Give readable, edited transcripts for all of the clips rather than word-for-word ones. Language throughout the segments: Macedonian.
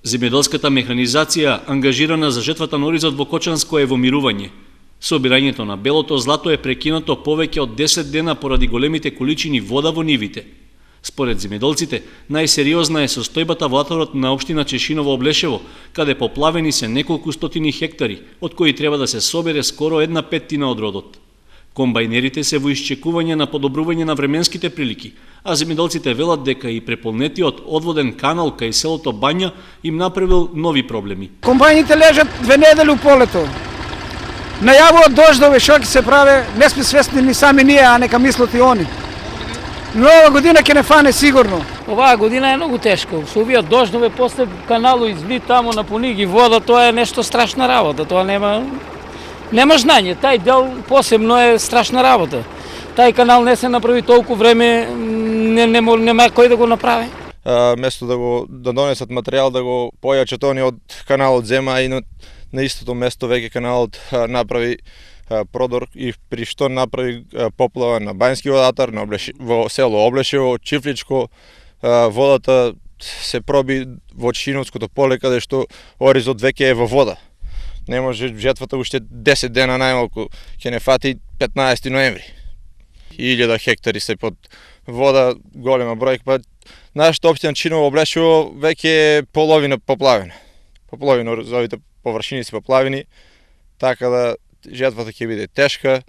Земјоделската механизација, ангажирана за жетвата на оризот во Кочанско, е во мирување. Собирањето на белото злато е прекинато повеќе од 10 дена поради големите количини вода во нивите. Според земјоделците, најсериозна е состојбата во атарот на општина Чешиново Облешево, каде поплавени се неколку стотини хектари, од кои треба да се собере скоро 1/5 од родот. Комбајнерите се во исчекување на подобрување на временските прилики, а земјоделците велат дека и преполнетиот одводен канал кај селото Бања им направил нови проблеми. Комбајните лежат 2 недели у полето. Најавуваат дождови, што ќе се праве, не сме свесни ни сами ние, а нека мислат и они. Но ова година ќе не фане сигурно. Оваа година е многу тешко. Со овие дождове после каналу изли таму напуни ги вода, тоа е нешто страшна работа. Тоа нема знање. Тај дел посебно е страшна работа. Тај канал не се направи толку време, нема кој да го направи. Место да донесат материјал да го појачат они од каналот зема и на истото место веќе каналот направи продор и при што направи поплава на Бањски водатар, во село Облешево, Чифличко, водата се проби во Чешиновското поле каде што оризот веќе е во вода. Не може жетвата уште 10 дена најмалку ќе не фати 15 ноември. 1000 хектари се под вода, голема бројка, па нашата општина Чешиново Облешево веќе е половина поплавена. Половина од овите површини се поплавени, така да жетвата ќе биде тешка,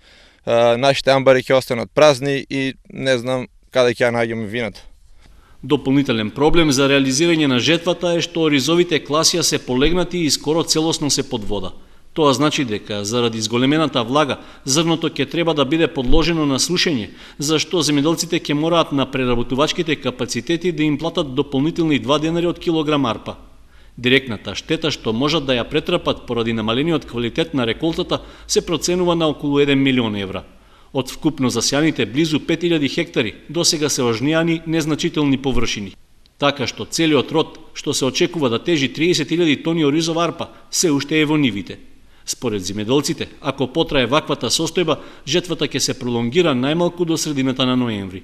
нашите амбари ќе останат празни и не знам каде ќе ја најдеме вината. Дополнителен проблем за реализирање на жетвата е што оризовите класија се полегнати и скоро целосно се под вода. Тоа значи дека заради зголемената влага зрното ќе треба да биде подложено на сушење, зашто земјоделците ќе мораат на преработувачките капацитети да им платат дополнителни 2 денари од килограм арпа. Директната штета што можат да ја претрпат поради намалениот квалитет на реколтата се проценува на околу 1 милион евра. Од вкупно засејаните близу 5000 хектари досега се ожнеани незначителни површини. Така што целиот род, што се очекува да тежи 30.000 тони оризова арпа, се уште е во нивите. Според земјоделците, ако потрае ваквата состојба, жетвата ќе се пролонгира најмалку до средината на ноември.